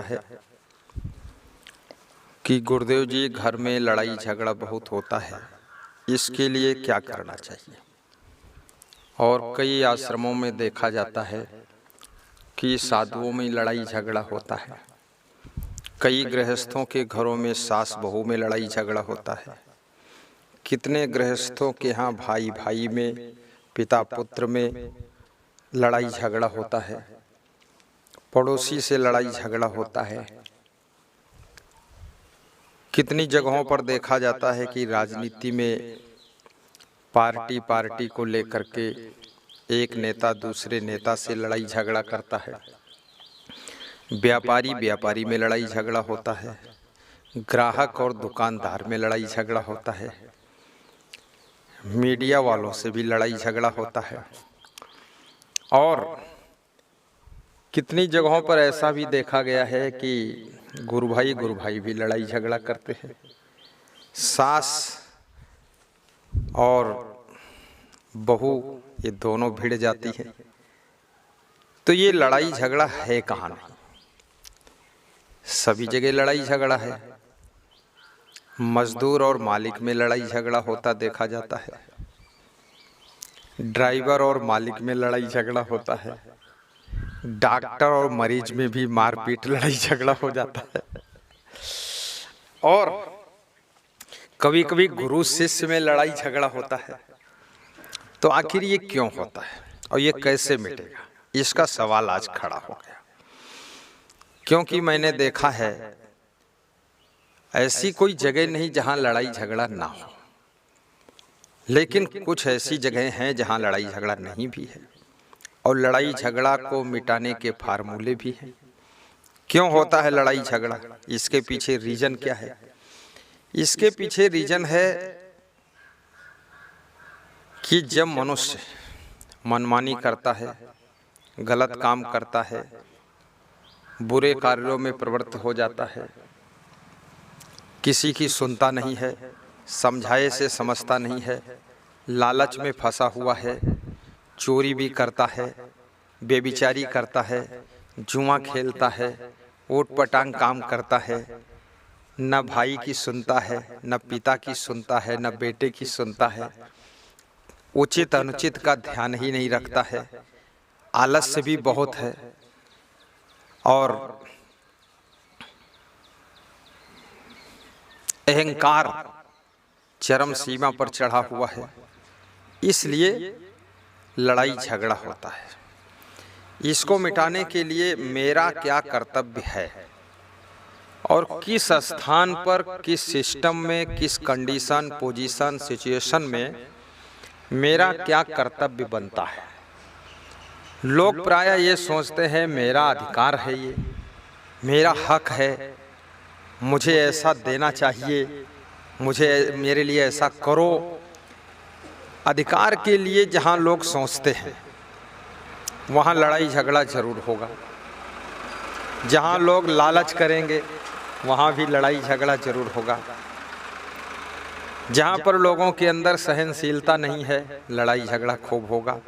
है कि गुरुदेव जी घर में लड़ाई झगड़ा बहुत होता है, इसके लिए क्या करना चाहिए। और कई आश्रमों में देखा जाता है कि साधुओं में लड़ाई झगड़ा होता है, कई गृहस्थों के घरों में सास बहू में लड़ाई झगड़ा होता है, कितने गृहस्थों के यहाँ भाई भाई में, पिता पुत्र में लड़ाई झगड़ा होता है, पड़ोसी से लड़ाई झगड़ा होता है। कितनी जगहों पर देखा जाता है कि राजनीति में पार्टी को लेकर के एक नेता दूसरे नेता से लड़ाई झगड़ा करता है, व्यापारी में लड़ाई झगड़ा होता है, ग्राहक और दुकानदार में लड़ाई झगड़ा होता है, मीडिया वालों से भी लड़ाई झगड़ा होता है। और कितनी जगहों पर ऐसा भी देखा गया है कि गुरु भाई भी लड़ाई झगड़ा करते हैं, सास और बहू ये दोनों भिड़ जाती है। तो ये लड़ाई झगड़ा है कहाँ नहीं, सभी जगह लड़ाई झगड़ा है। मजदूर और मालिक में लड़ाई झगड़ा होता देखा जाता है, ड्राइवर और मालिक में लड़ाई झगड़ा होता है, डॉक्टर और मरीज में भी मारपीट लड़ाई झगड़ा हो जाता है, और कभी कभी गुरु शिष्य में लड़ाई झगड़ा होता है। तो आखिर ये क्यों होता है और ये कैसे मिटेगा, इसका सवाल आज खड़ा हो गया। क्योंकि मैंने देखा है ऐसी कोई जगह नहीं जहां लड़ाई झगड़ा ना हो, लेकिन कुछ ऐसी जगह हैं जहां लड़ाई झगड़ा नहीं भी है, और लड़ाई झगड़ा को मिटाने के फार्मूले भी हैं। क्यों होता है लड़ाई झगड़ा, इसके पीछे रीजन क्या है? इसके पीछे रीजन है कि जब मनुष्य मनमानी करता है, गलत काम करता है, बुरे कार्यों में प्रवृत्त हो जाता है, किसी की सुनता नहीं है, समझाए से समझता नहीं है, लालच में फंसा हुआ है, चोरी भी करता है, बेविचारी करता है, जुआ खेलता है, ऊट पटांग काम करता है, न भाई की सुनता है, न पिता की सुनता है, न बेटे की सुनता है, उचित अनुचित का ध्यान ही नहीं रखता है, आलस्य भी बहुत है, और अहंकार चरम सीमा पर चढ़ा हुआ है। इसलिए लड़ाई झगड़ा होता है। इसको मिटाने के लिए मेरा क्या कर्तव्य है और किस स्थान पर, किस सिस्टम में, किस कंडीशन, पोजीशन, सिचुएशन में मेरा क्या कर्तव्य बनता है। लोग प्रायः ये सोचते हैं मेरा अधिकार है, ये मेरा हक है, मुझे ऐसा देना चाहिए, मुझे मेरे लिए ऐसा करो। अधिकार के लिए जहाँ लोग सोचते हैं वहाँ लड़ाई झगड़ा जरूर होगा। जहाँ लोग लालच करेंगे वहाँ भी लड़ाई झगड़ा जरूर होगा। जहाँ पर लोगों के अंदर सहनशीलता नहीं है, लड़ाई झगड़ा खूब होगा।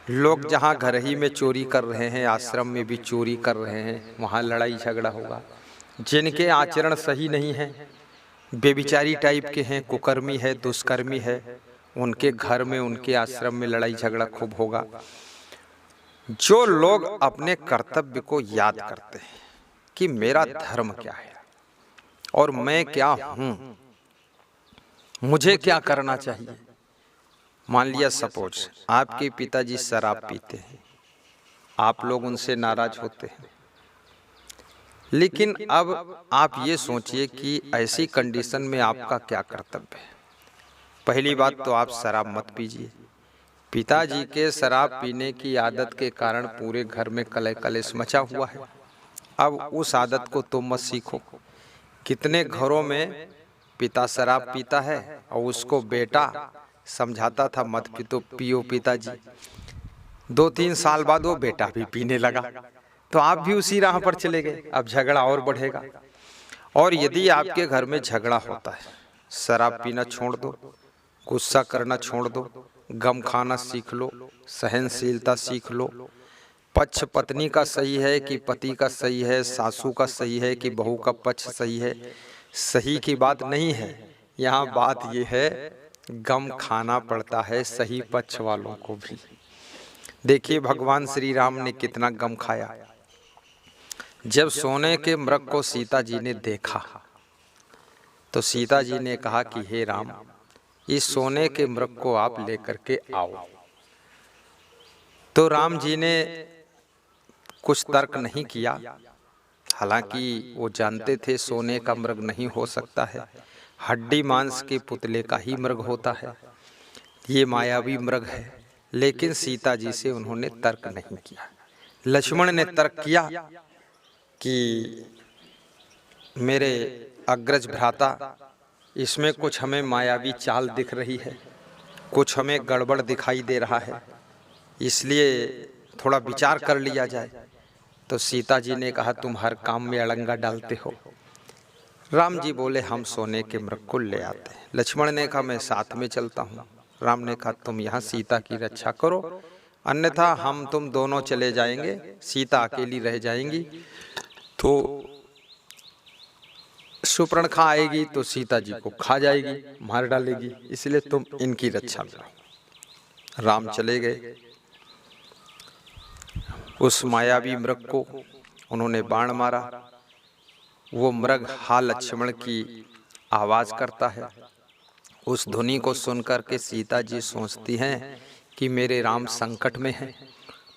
लोग जहाँ घर ही में चोरी कर रहे हैं, आश्रम में भी चोरी कर रहे हैं, वहाँ लड़ाई झगड़ा होगा। जिनके आचरण सही नहीं है, बेविचारी टाइप के हैं, कुकर्मी है, दुष्कर्मी है, उनके घर में, उनके आश्रम में लड़ाई झगड़ा खूब होगा। जो लोग अपने कर्तव्य को याद करते हैं कि मेरा धर्म क्या है और मैं क्या हूँ, मुझे क्या करना चाहिए। मान लिया सपोज आपके पिताजी शराब पीते हैं, आप लोग उनसे नाराज होते हैं, लेकिन अब आप ये सोचिए कि ऐसी कंडीशन में आपका क्या कर्तव्य है। पहली बात तो आप शराब मत पीजिए। पिताजी के शराब पीने की आदत के कारण पूरे घर में कलह कलेश मचा हुआ है। अब उस आदत को तुम मत सीखो। कितने घरों में पिता शराब पीता है और उसको बेटा समझाता था मत पियो पिताजी, 2-3 साल बाद वो बेटा भी पीने लगा, तो आप भी उसी राह पर चले गए। अब झगड़ा और बढ़ेगा। और यदि आपके घर में झगड़ा होता है, शराब पीना छोड़ दो, गुस्सा करना छोड़ दो, गम खाना सीख लो, सहनशीलता सीख लो, पक्ष पत्नी का सही है कि पति का सही है, सासू का सही है कि बहू का पक्ष सही है, सही की बात नहीं है। यहाँ बात ये है, गम खाना पड़ता है सही पक्ष वालों को भी। देखिए भगवान श्री राम ने कितना गम खाया। जब सोने के मृग को सीता जी ने देखा तो सीता जी ने कहा कि हे राम, इस सोने के मृग को आप लेकर के आओ। तो राम जी ने कुछ तर्क नहीं किया, हालांकि वो जानते थे सोने का मृग नहीं हो सकता है, हड्डी मांस के पुतले का ही मृग होता है, ये मायावी मृग है। लेकिन सीता जी से उन्होंने तर्क नहीं किया। लक्ष्मण ने तर्क किया कि मेरे अग्रज भ्राता, इसमें कुछ हमें मायावी चाल दिख रही है, कुछ हमें गड़बड़ दिखाई दे रहा है, इसलिए थोड़ा विचार कर लिया जाए। तो सीता जी ने कहा तुम हर काम में अड़ंगा डालते हो। राम जी बोले हम सोने के मृग को ले आते हैं। लक्ष्मण ने कहा मैं साथ में चलता हूँ। राम ने कहा तुम यहाँ सीता की रक्षा करो, अन्यथा हम तुम दोनों चले जाएंगे, सीता अकेली रह जाएंगी तो शूर्पणखा आएगी तो सीता जी को खा जाएगी, मार डालेगी, इसलिए तुम इनकी रक्षा करो। राम चले गए। उस मायावी मृग को उन्होंने बाण मारा। वो मृग हा लक्ष्मण की आवाज करता है। उस ध्वनि को सुनकर के सीता जी सोचती हैं कि मेरे राम संकट में हैं।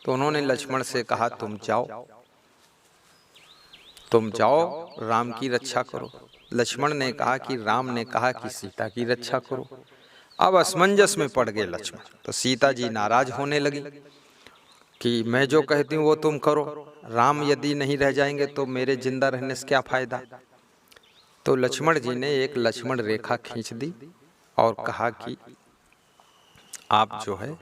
तो उन्होंने लक्ष्मण से कहा तुम जाओ राम की रक्षा करो। लक्ष्मण ने कहा कि राम ने कहा कि सीता की रक्षा करो। अब असमंजस में पड़ गए लक्ष्मण। तो सीता जी नाराज होने लगी कि मैं जो कहती हूँ वो तुम करो, राम यदि नहीं रह जाएंगे तो मेरे जिंदा रहने से क्या फायदा। तो लक्ष्मण जी ने एक लक्ष्मण रेखा खींच दी और कहा कि आप जो है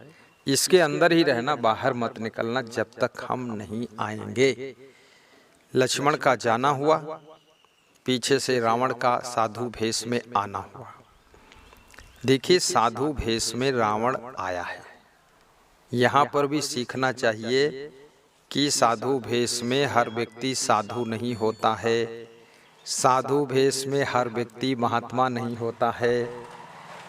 इसके अंदर ही रहना, बाहर मत निकलना जब तक हम नहीं आएंगे। लक्ष्मण का जाना हुआ, पीछे से रावण का साधु भेष में आना हुआ। देखिए साधु भेष में रावण आया है। यहाँ पर भी सीखना चाहिए कि साधु भेष में हर व्यक्ति साधु नहीं होता है, साधु भेष में हर व्यक्ति महात्मा नहीं होता है।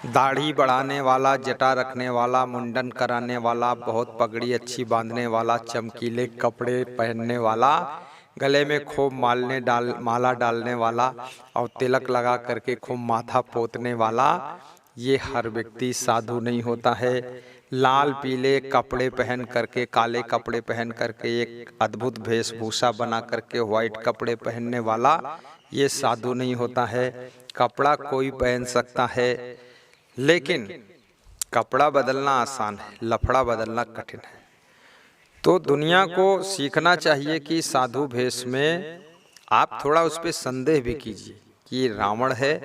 दाढ़ी बढ़ाने वाला, जटा रखने वाला, मुंडन कराने वाला, बहुत पगड़ी अच्छी बांधने वाला, चमकीले कपड़े पहनने वाला, गले में खूब माला डालने वाला और तिलक लगा करके खूब माथा पोतने वाला, ये हर व्यक्ति साधु नहीं होता है। लाल पीले कपड़े पहन करके, काले कपड़े पहन करके, एक अद्भुत वेशभूषा बना करके व्हाइट कपड़े पहनने वाला, ये साधु नहीं होता है। कपड़ा कोई पहन सकता है, लेकिन कपड़ा बदलना आसान है, लफड़ा बदलना कठिन है। तो दुनिया को सीखना चाहिए कि साधु भेष में आप थोड़ा उस पर संदेह भी कीजिए कि ये रावण है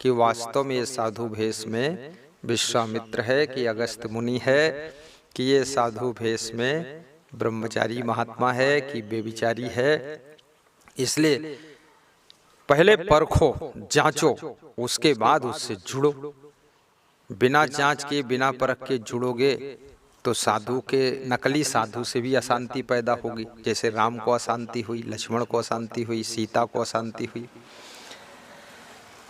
कि वास्तव में ये साधु भेष में विश्वामित्र है कि अगस्त मुनि है, कि ये साधु भेष में ब्रह्मचारी महात्मा है कि बेविचारी है। इसलिए पहले परखो, जांचो, उसके बाद उससे जुड़ो। बिना जांच के, बिना परख के जुड़ोगे तो साधु के, नकली साधु से भी अशांति पैदा होगी। जैसे राम को अशांति हुई, लक्ष्मण को अशांति हुई, सीता को अशांति हुई।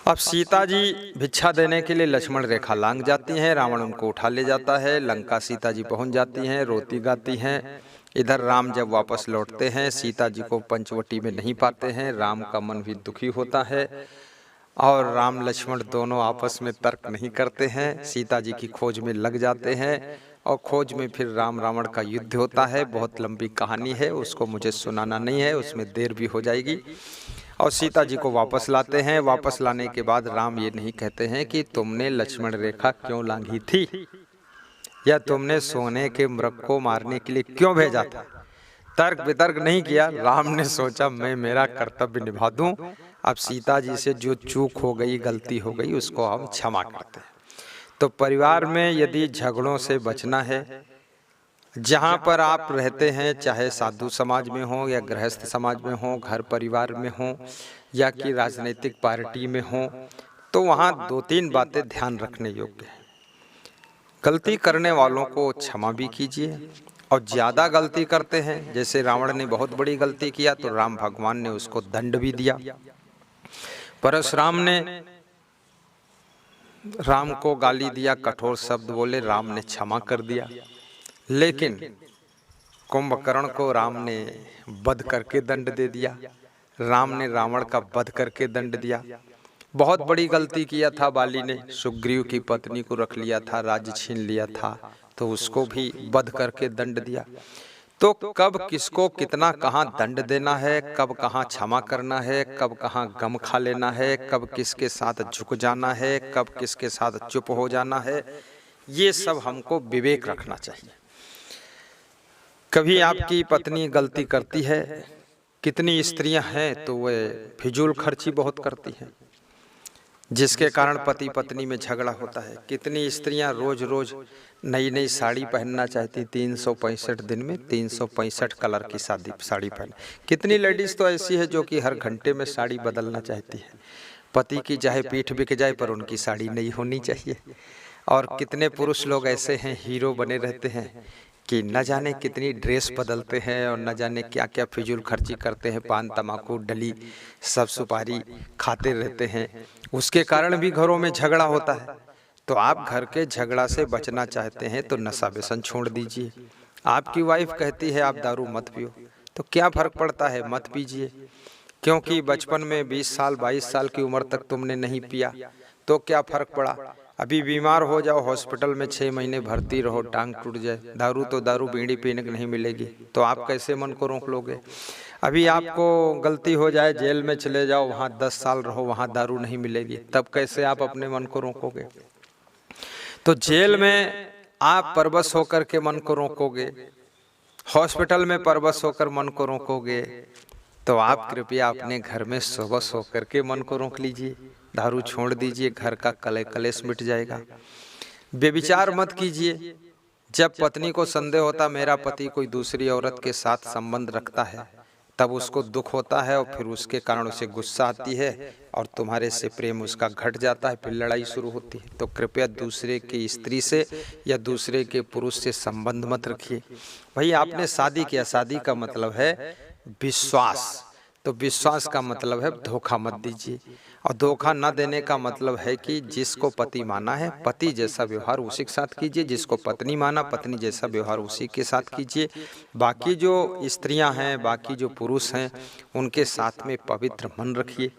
अब सीता जी भिक्षा देने के लिए लक्ष्मण रेखा लांघ जाती हैं, रावण उनको उठा ले जाता है, लंका सीता जी पहुंच जाती हैं, रोती गाती हैं। इधर राम जब वापस लौटते हैं, सीता जी को पंचवटी में नहीं पाते हैं, राम का मन भी दुखी होता है और राम लक्ष्मण दोनों आपस में तर्क नहीं करते हैं, सीता जी की खोज में लग जाते हैं और खोज में फिर राम रावण का युद्ध होता है। बहुत लंबी कहानी है, उसको मुझे सुनाना नहीं है, उसमें देर भी हो जाएगी। और सीता जी को वापस लाते हैं। वापस लाने के बाद राम ये नहीं कहते हैं कि तुमने लक्ष्मण रेखा क्यों लांघी थी या तुमने सोने के मृग को मारने के लिए क्यों भेजा था। तर्क वितर्क नहीं किया। राम ने सोचा मैं मेरा कर्तव्य निभा दूं, अब सीता जी से जो चूक हो गई, गलती हो गई, उसको हम क्षमा करते हैं। तो परिवार में यदि झगड़ों से बचना है, जहाँ पर आप रहते हैं, चाहे साधु समाज में हो या गृहस्थ समाज में हो, घर परिवार में हो या कि राजनीतिक पार्टी में हो, तो वहाँ 2-3 बातें ध्यान रखने योग्य है। गलती करने वालों को क्षमा भी कीजिए और ज़्यादा गलती करते हैं, जैसे रावण ने बहुत बड़ी गलती किया तो राम भगवान ने उसको दंड भी दिया। परशुराम ने राम को गाली दिया, कठोर शब्द बोले, राम ने क्षमा कर दिया। लेकिन कुंभकर्ण को राम ने वध करके दंड दे दिया। राम ने रावण का वध करके दंड दिया। बहुत बड़ी गलती किया था बाली ने, सुग्रीव की पत्नी को रख लिया था, राज्य छीन लिया था, तो उसको भी वध करके दंड दिया। तो कब किसको कितना कहाँ दंड देना है, कब कहाँ क्षमा करना है, कब कहाँ गम खा लेना है, कब किसके साथ झुक जाना है, कब किसके साथ चुप हो जाना है, ये सब हमको विवेक रखना चाहिए। कभी आपकी पत्नी गलती करती है, कितनी स्त्रियां हैं तो वे फिजूल खर्ची बहुत करती हैं, जिसके कारण पति पत्नी में झगड़ा होता है। कितनी स्त्रियां रोज रोज नई नई साड़ी पहनना चाहती, 365 दिन में 365 कलर की साड़ी पहन। कितनी लेडीज तो ऐसी है जो कि हर घंटे में साड़ी बदलना चाहती है। पति की चाहे पीठ बिक जाए पर उनकी साड़ी नहीं होनी चाहिए। और कितने पुरुष लोग ऐसे हैं, हीरो बने रहते हैं कि न जाने कितनी ड्रेस बदलते हैं और न जाने क्या क्या फिजूल खर्ची करते हैं, पान तमाकू डली सब सुपारी खाते रहते हैं। उसके कारण भी घरों में झगड़ा होता है। तो आप घर के झगड़ा से बचना चाहते हैं तो नशा व्यसन छोड़ दीजिए। आपकी वाइफ कहती है आप दारू मत पियो, तो क्या फर्क पड़ता है, मत पीजिए। क्योंकि बचपन में 20 साल 22 साल की उम्र तक तुमने नहीं पिया तो क्या फर्क पड़ा। अभी बीमार हो जाओ, हॉस्पिटल में 6 महीने भर्ती रहो, टांग टूट जाए, दारू तो दारू बीड़ी पीने को नहीं मिलेगी, तो आप कैसे मन को रोक लोगे। अभी आपको गलती हो जाए, जेल में चले जाओ, वहाँ 10 साल रहो, वहाँ दारू नहीं मिलेगी, तब कैसे आप अपने मन को रोकोगे। तो जेल में आप परवश होकर के मन को रोकोगे, हॉस्पिटल में परवश होकर मन को रोकोगे, तो आप कृपया अपने घर में सुबह होकर के मन को रोक लीजिए, दारू छोड़ दीजिए, घर का कलेश मिट जाएगा। व्यभिचार मत कीजिए। जब पत्नी को संदेह होता मेरा पति कोई दूसरी औरत के साथ संबंध रखता है, तब उसको दुख होता है और फिर उसके कारण उसे गुस्सा आती है और तुम्हारे से प्रेम उसका घट जाता है, फिर लड़ाई शुरू होती है। तो कृपया दूसरे की स्त्री से या दूसरे के पुरुष से संबंध मत रखिए। भाई आपने शादी किया, शादी का मतलब है विश्वास, तो विश्वास का मतलब है धोखा मत दीजिए। और धोखा न देने का मतलब है कि जिसको पति माना है पति जैसा व्यवहार उसी के साथ कीजिए, जिसको पत्नी माना पत्नी जैसा व्यवहार उसी के साथ कीजिए। बाकी जो स्त्रियां हैं, बाकी जो पुरुष हैं, उनके साथ में पवित्र मन रखिए।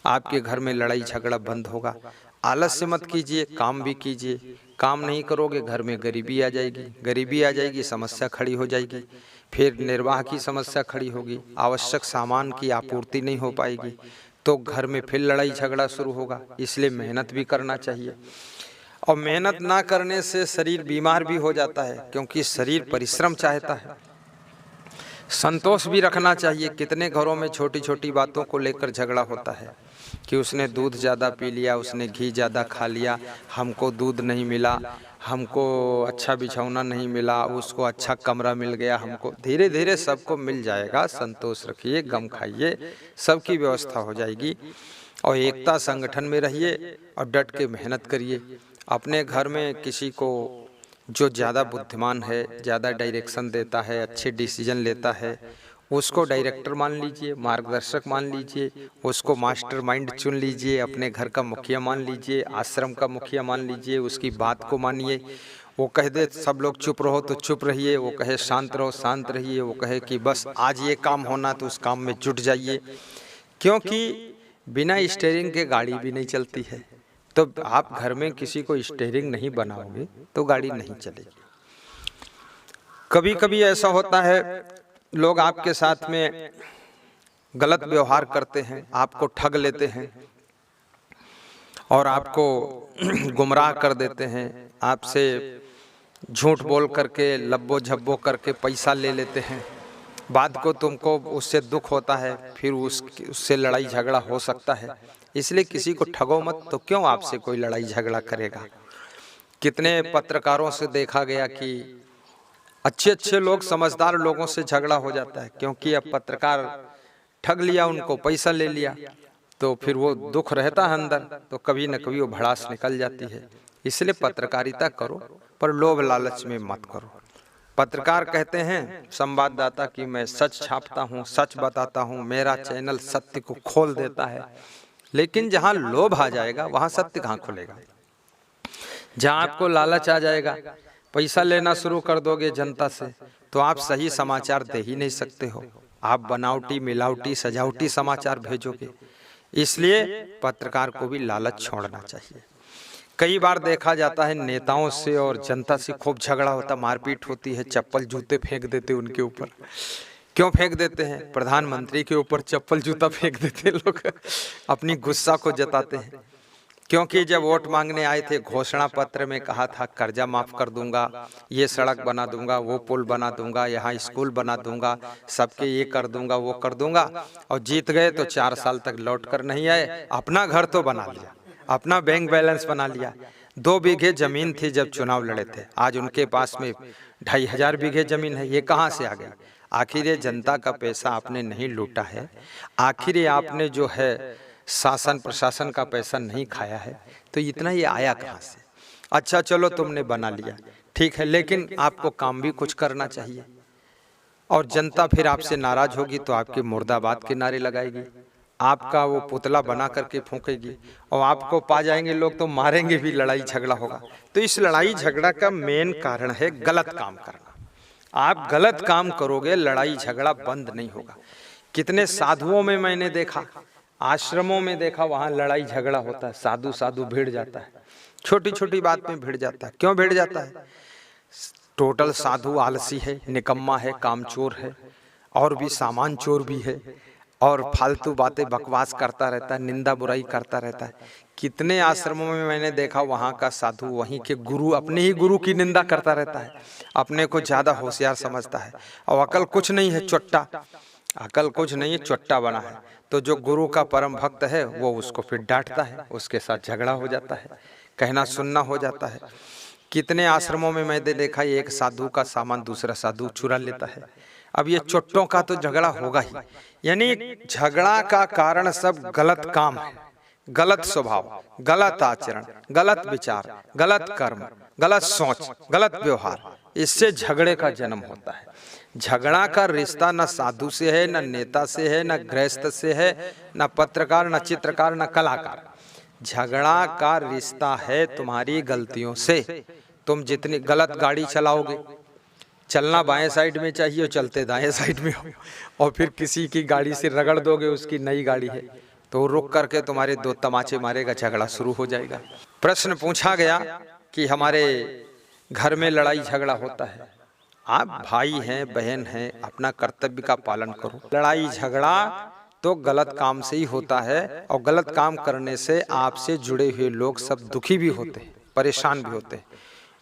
आपके घर में लड़ाई झगड़ा बंद होगा। आलस्य मत कीजिए, काम भी कीजिए। काम नहीं करोगे घर में गरीबी आ जाएगी, गरीबी आ जाएगी समस्या खड़ी हो जाएगी, फिर निर्वाह की समस्या खड़ी होगी, आवश्यक सामान की आपूर्ति नहीं हो पाएगी, तो घर में फिर लड़ाई झगड़ा शुरू होगा। इसलिए मेहनत भी करना चाहिए। और मेहनत ना करने से शरीर बीमार भी हो जाता है, क्योंकि शरीर परिश्रम चाहता है। संतोष भी रखना चाहिए। कितने घरों में छोटी छोटी बातों को लेकर झगड़ा होता है कि उसने दूध ज़्यादा पी लिया, उसने घी ज़्यादा खा लिया, हमको दूध नहीं मिला, हमको अच्छा बिछौना नहीं मिला, उसको अच्छा कमरा मिल गया, हमको। धीरे धीरे सबको मिल जाएगा। संतोष रखिए, गम खाइए, सबकी व्यवस्था हो जाएगी। और एकता संगठन में रहिए और डट के मेहनत करिए। अपने घर में किसी को जो ज़्यादा बुद्धिमान है, ज़्यादा डायरेक्शन देता है, अच्छे डिसीजन लेता है, उसको डायरेक्टर मान लीजिए, मार्गदर्शक मान लीजिए, उसको मास्टरमाइंड चुन लीजिए, अपने घर का मुखिया मान लीजिए, आश्रम का मुखिया मान लीजिए, उसकी बात को मानिए। वो कह दे सब लोग चुप रहो तो चुप रहिए, वो कहे शांत रहो शांत रहिए, वो कहे कि बस आज ये काम होना तो उस काम में जुट जाइए। क्योंकि बिना स्टीयरिंग के गाड़ी भी नहीं चलती है। तो आप घर में किसी को स्टीयरिंग नहीं बनाओगे तो गाड़ी नहीं चलेगी। कभी कभी ऐसा होता है लोग आपके साथ में गलत व्यवहार करते हैं, आपको ठग लेते हैं और आपको गुमराह कर देते हैं, आपसे झूठ बोल करके लब्बो झब्बो करके पैसा ले लेते हैं। बाद को तुमको उससे दुख होता है, फिर उससे लड़ाई झगड़ा हो सकता है। इसलिए किसी को ठगो मत, तो क्यों आपसे कोई लड़ाई झगड़ा करेगा। कितने पत्रकारों से देखा गया कि अच्छे अच्छे लोग, समझदार लोगों से झगड़ा हो जाता है, क्योंकि अब पत्रकार ठग लिया, उनको पैसा ले लिया, तो फिर वो दुख रहता है अंदर, तो कभी न कभी वो भड़ास निकल जाती है। इसलिए पत्रकारिता करो पर लोभ लालच में मत करो। पत्रकार कहते हैं संवाददाता कि मैं सच छापता हूँ, सच बताता हूँ, मेरा चैनल सत्य को खोल देता है। लेकिन जहाँ लोभ आ जाएगा वहाँ सत्य कहाँ खुलेगा। जहाँ आपको लालच आ जाएगा, पैसा लेना शुरू कर दोगे जनता से, तो आप सही समाचार दे ही नहीं सकते हो। आप बनावटी, मिलावटी, सजावटी समाचार भेजोगे। इसलिए पत्रकार को भी लालच छोड़ना चाहिए। कई बार देखा जाता है नेताओं से और जनता से खूब झगड़ा होता, मारपीट होती है, चप्पल जूते फेंक देते उनके ऊपर। क्यों फेंक देते हैं? प्रधानमंत्री के ऊपर चप्पल जूता फेंक देते लोग अपनी गुस्सा को जताते हैं। क्योंकि जब वोट मांगने आए थे, घोषणा पत्र में कहा था कर्जा माफ कर दूंगा, ये सड़क बना दूंगा, वो पुल बना दूंगा, यहाँ स्कूल बना दूंगा, सबके ये कर दूंगा, वो कर दूंगा, और जीत गए तो 4 साल तक लौट कर नहीं आए। अपना घर तो बना लिया, अपना बैंक बैलेंस बना लिया। 2 बीघे जमीन थी जब चुनाव लड़े थे, आज उनके पास में 2500 बीघे जमीन है। ये कहाँ से आ गया? आखिर ये जनता का पैसा आपने नहीं लूटा है, आखिर ये आपने जो है शासन प्रशासन का पैसा नहीं खाया है, तो इतना ये आया कहाँ से? अच्छा चलो तुमने बना लिया, ठीक है, लेकिन आपको काम भी कुछ करना चाहिए। और जनता फिर आपसे नाराज होगी तो आपके मुर्दाबाद के नारे लगाएगी, आपका वो पुतला बना करके फूंकेगी, और आपको पा जाएंगे लोग तो मारेंगे भी, लड़ाई झगड़ा होगा। तो इस लड़ाई झगड़ा का मेन कारण है गलत काम करना। आप गलत काम करोगे, लड़ाई झगड़ा बंद नहीं होगा। कितने साधुओं में मैंने देखा, आश्रमों में देखा, वहां लड़ाई झगड़ा होता है, साधु साधु भिड़ जाता है, छोटी छोटी बात में भिड़ जाता है। क्यों भिड़ जाता है? टोटल साधु आलसी है, निकम्मा है, कामचोर है, और भी सामान चोर भी है, और फालतू बातें बकवास करता रहता है, निंदा बुराई करता रहता है। कितने आश्रमों में मैंने देखा, वहाँ का साधु वहीं के गुरु, अपने ही गुरु की निंदा करता रहता है, अपने को ज्यादा होशियार समझता है, और अकल कुछ नहीं है, चोट्टा, अकल कुछ नहीं है, चोट्टा बना है। तो जो गुरु का परम भक्त है वो उसको फिर डांटता है, उसके साथ झगड़ा हो जाता है, कहना सुनना हो जाता है। कितने आश्रमों में मैंने देखा, एक साधु का सामान दूसरा साधु चुरा लेता है। अब ये चोट्टों का तो झगड़ा होगा ही। यानी झगड़ा का कारण सब गलत काम है, गलत स्वभाव, गलत आचरण, गलत विचार, गलत कर्म, गलत सोच, गलत व्यवहार, इससे झगड़े का जन्म होता है। झगड़ा का रिश्ता न साधु से है, न नेता से है, न गृहस्थ से है, न पत्रकार, न चित्रकार, न कलाकार। झगड़ा का रिश्ता है तुम्हारी गलतियों से। तुम जितनी गलत गाड़ी चलाओगे, चलना बाएं साइड में चाहिए, चलते दाएं साइड में हो, और फिर किसी की गाड़ी से रगड़ दोगे, उसकी नई गाड़ी है, तो रुक करके तुम्हारे 2 तमाचे मारेगा, झगड़ा शुरू हो जाएगा। प्रश्न पूछा गया कि हमारे घर में लड़ाई झगड़ा होता है। आप भाई हैं, बहन हैं, अपना कर्तव्य का पालन करो। लड़ाई झगड़ा तो गलत काम से ही होता है, और गलत काम करने से आपसे जुड़े हुए लोग सब दुखी भी होते हैं, परेशान भी होते हैं।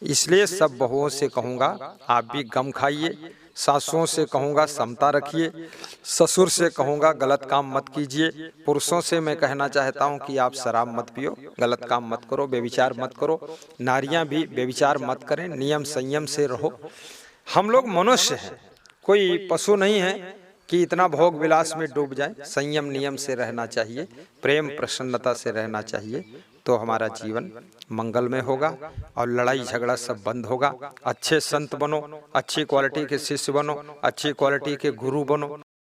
इसलिए सब बहुओं से कहूँगा आप भी गम खाइए, सासुओं से कहूँगा समता रखिए, ससुर से कहूँगा गलत काम मत कीजिए, पुरुषों से मैं कहना चाहता हूँ कि आप शराब मत पियो, गलत काम मत करो, व्यभिचार मत करो, नारियाँ भी व्यभिचार मत करें, नियम संयम से रहो। हम लोग मनुष्य हैं, कोई पशु नहीं है कि इतना भोग विलास में डूब जाए। संयम नियम से रहना चाहिए, प्रेम प्रसन्नता से रहना चाहिए, तो हमारा जीवन मंगलमय होगा और लड़ाई झगड़ा सब बंद होगा। अच्छे संत बनो, अच्छी क्वालिटी के शिष्य बनो, अच्छी क्वालिटी के गुरु बनो।